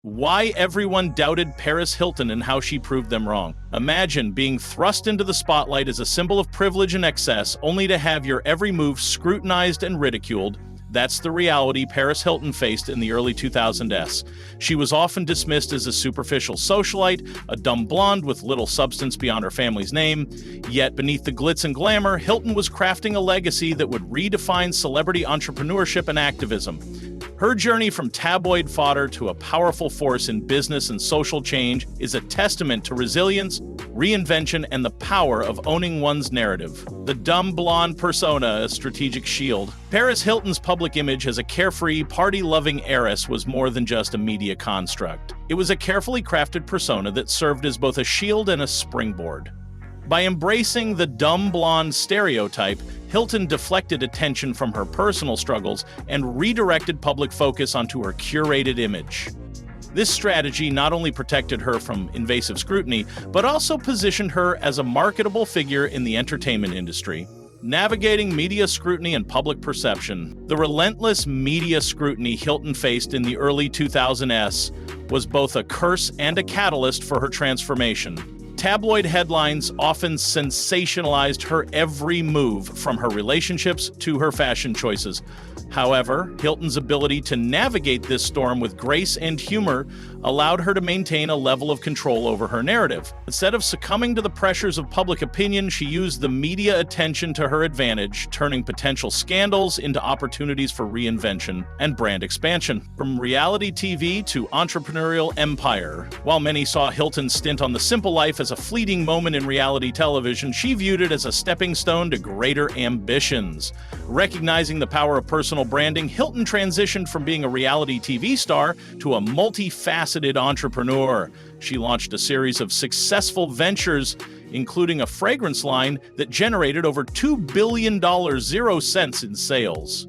Why everyone doubted Paris Hilton and how she proved them wrong. Imagine being thrust into the spotlight as a symbol of privilege and excess, only to have your every move scrutinized and ridiculed. That's the reality Paris Hilton faced in the early 2000s. She was often dismissed as a superficial socialite, a dumb blonde with little substance beyond her family's name. Yet beneath the glitz and glamour, Hilton was crafting a legacy that would redefine celebrity entrepreneurship and activism. Her journey from tabloid fodder to a powerful force in business and social change is a testament to resilience, reinvention, and the power of owning one's narrative. The dumb blonde persona, a strategic shield. Paris Hilton's public image as a carefree, party-loving heiress was more than just a media construct. It was a carefully crafted persona that served as both a shield and a springboard. By embracing the dumb blonde stereotype, Hilton deflected attention from her personal struggles and redirected public focus onto her curated image. This strategy not only protected her from invasive scrutiny, but also positioned her as a marketable figure in the entertainment industry. Navigating media scrutiny and public perception. The relentless media scrutiny Hilton faced in the early 2000s was both a curse and a catalyst for her transformation. Tabloid headlines often sensationalized her every move, from her relationships to her fashion choices. However, Hilton's ability to navigate this storm with grace and humor allowed her to maintain a level of control over her narrative. Instead of succumbing to the pressures of public opinion, she used the media attention to her advantage, turning potential scandals into opportunities for reinvention and brand expansion. From reality TV to entrepreneurial empire. While many saw Hilton's stint on The Simple Life as a fleeting moment in reality television, she viewed it as a stepping stone to greater ambitions. Recognizing the power of personal branding, Hilton transitioned from being a reality TV star to a multifaceted entrepreneur. She launched a series of successful ventures, including a fragrance line that generated over $2 billion, 0 cents in sales.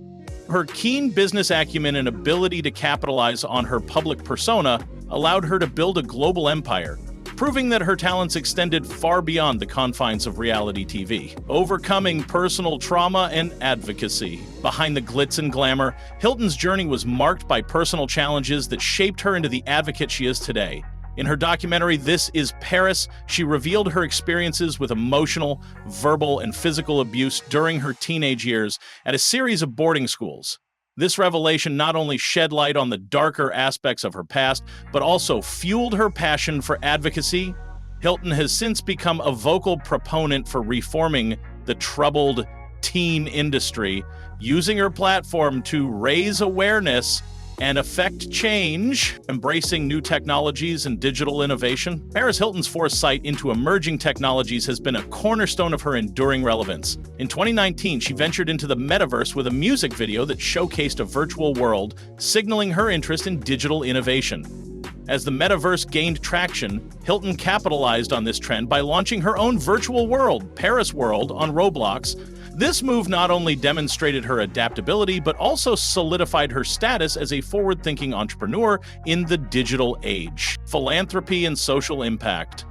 Her keen business acumen and ability to capitalize on her public persona allowed her to build a global empire, proving that her talents extended far beyond the confines of reality TV. Overcoming personal trauma and advocacy. Behind the glitz and glamour, Hilton's journey was marked by personal challenges that shaped her into the advocate she is today. In her documentary, This Is Paris, she revealed her experiences with emotional, verbal, and physical abuse during her teenage years at a series of boarding schools. This revelation not only shed light on the darker aspects of her past, but also fueled her passion for advocacy. Hilton has since become a vocal proponent for reforming the troubled teen industry, using her platform to raise awareness and affect change, embracing new technologies and digital innovation. Paris Hilton's foresight into emerging technologies has been a cornerstone of her enduring relevance. In 2019, she ventured into the metaverse with a music video that showcased a virtual world, signaling her interest in digital innovation. As the metaverse gained traction, Hilton capitalized on this trend by launching her own virtual world, Paris World, on Roblox. This move not only demonstrated her adaptability, but also solidified her status as a forward-thinking entrepreneur in the digital age. Philanthropy and social impact.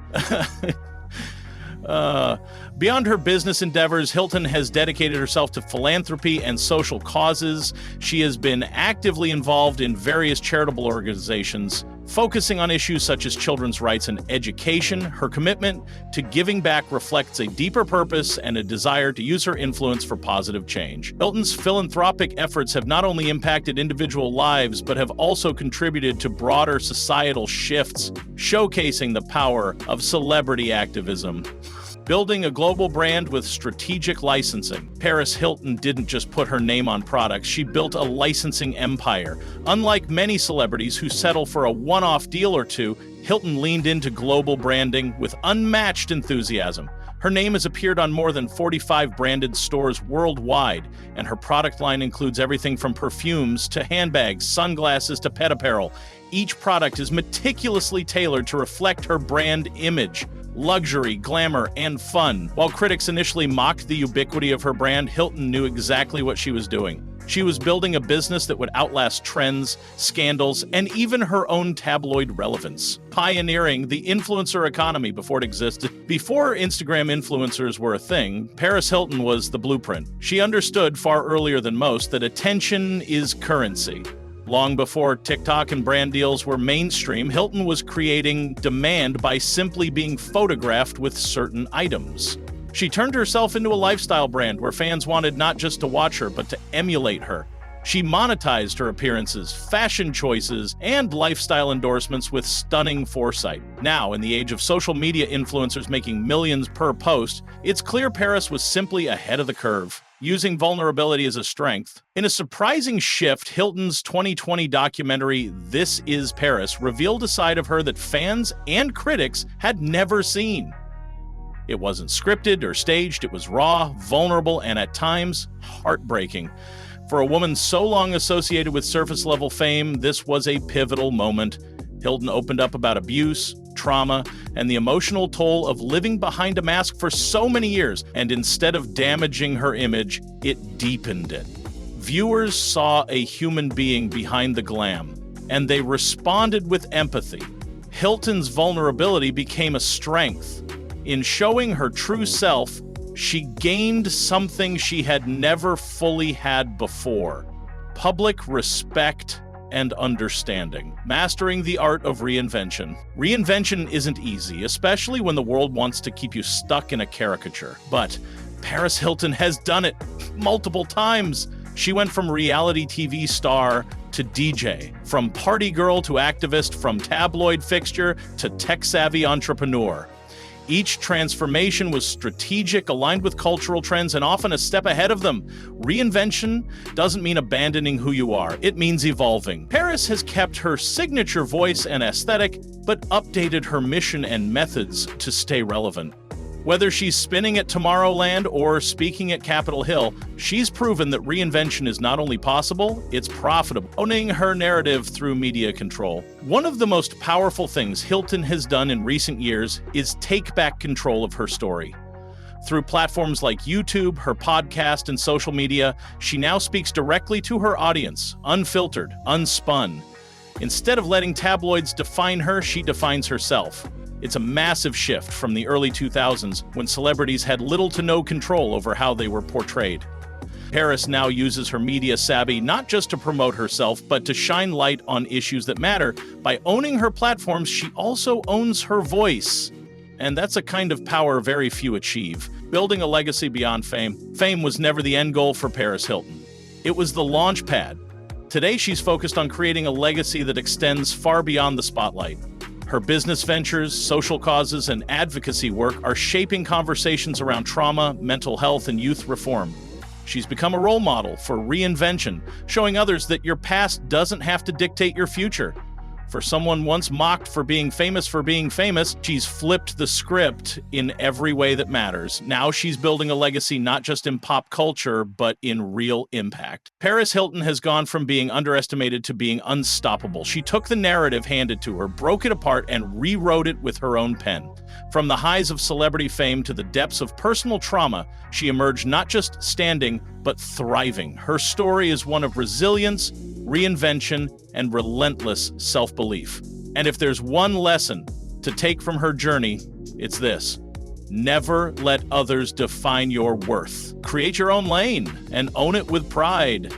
Beyond her business endeavors, Hilton has dedicated herself to philanthropy and social causes. She has been actively involved in various charitable organizations, focusing on issues such as children's rights and education. Her commitment to giving back reflects a deeper purpose and a desire to use her influence for positive change. Hilton's philanthropic efforts have not only impacted individual lives, but have also contributed to broader societal shifts, showcasing the power of celebrity activism. Building a global brand with strategic licensing. Paris Hilton didn't just put her name on products, she built a licensing empire. Unlike many celebrities who settle for a one-off deal or two, Hilton leaned into global branding with unmatched enthusiasm. Her name has appeared on more than 45 branded stores worldwide, and her product line includes everything from perfumes to handbags, sunglasses to pet apparel. Each product is meticulously tailored to reflect her brand image. Luxury, glamour, and fun. While critics initially mocked the ubiquity of her brand, Hilton knew exactly what she was doing. She was building a business that would outlast trends, scandals, and even her own tabloid relevance. Pioneering the influencer economy before it existed. Before Instagram influencers were a thing, Paris Hilton was the blueprint. She understood far earlier than most that attention is currency. Long before TikTok and brand deals were mainstream, Hilton was creating demand by simply being photographed with certain items. She turned herself into a lifestyle brand where fans wanted not just to watch her, but to emulate her. She monetized her appearances, fashion choices, and lifestyle endorsements with stunning foresight. Now, in the age of social media influencers making millions per post, it's clear Paris was simply ahead of the curve, using vulnerability as a strength. In a surprising shift, Hilton's 2020 documentary, This Is Paris, revealed a side of her that fans and critics had never seen. It wasn't scripted or staged, it was raw, vulnerable, and at times, heartbreaking. For a woman so long associated with surface-level fame, this was a pivotal moment. Hilton opened up about abuse, trauma, and the emotional toll of living behind a mask for so many years, and instead of damaging her image, it deepened it. Viewers saw a human being behind the glam, and they responded with empathy. Hilton's vulnerability became a strength. In showing her true self, she gained something she had never fully had before: public respect and understanding. Mastering the art of reinvention. Reinvention isn't easy, especially when the world wants to keep you stuck in a caricature. But Paris Hilton has done it multiple times. She went from reality TV star to DJ, from party girl to activist, from tabloid fixture to tech-savvy entrepreneur. Each transformation was strategic, aligned with cultural trends, and often a step ahead of them. Reinvention doesn't mean abandoning who you are. It means evolving. Paris has kept her signature voice and aesthetic, but updated her mission and methods to stay relevant. Whether she's spinning at Tomorrowland or speaking at Capitol Hill, she's proven that reinvention is not only possible, it's profitable, owning her narrative through media control. One of the most powerful things Hilton has done in recent years is take back control of her story. Through platforms like YouTube, her podcast, and social media, she now speaks directly to her audience, unfiltered, unspun. Instead of letting tabloids define her, she defines herself. It's a massive shift from the early 2000s, when celebrities had little to no control over how they were portrayed. Paris now uses her media savvy not just to promote herself, but to shine light on issues that matter. By owning her platforms, she also owns her voice. And that's a kind of power very few achieve. Building a legacy beyond fame. Fame was never the end goal for Paris Hilton. It was the launch pad. Today, she's focused on creating a legacy that extends far beyond the spotlight. Her business ventures, social causes, and advocacy work are shaping conversations around trauma, mental health, and youth reform. She's become a role model for reinvention, showing others that your past doesn't have to dictate your future. For someone once mocked for being famous, she's flipped the script in every way that matters. Now she's building a legacy not just in pop culture, but in real impact. Paris Hilton has gone from being underestimated to being unstoppable. She took the narrative handed to her, broke it apart, and rewrote it with her own pen. From the highs of celebrity fame to the depths of personal trauma, she emerged not just standing, but thriving. Her story is one of resilience, reinvention, and relentless self-belief. And if there's one lesson to take from her journey, it's this: never let others define your worth. Create your own lane and own it with pride.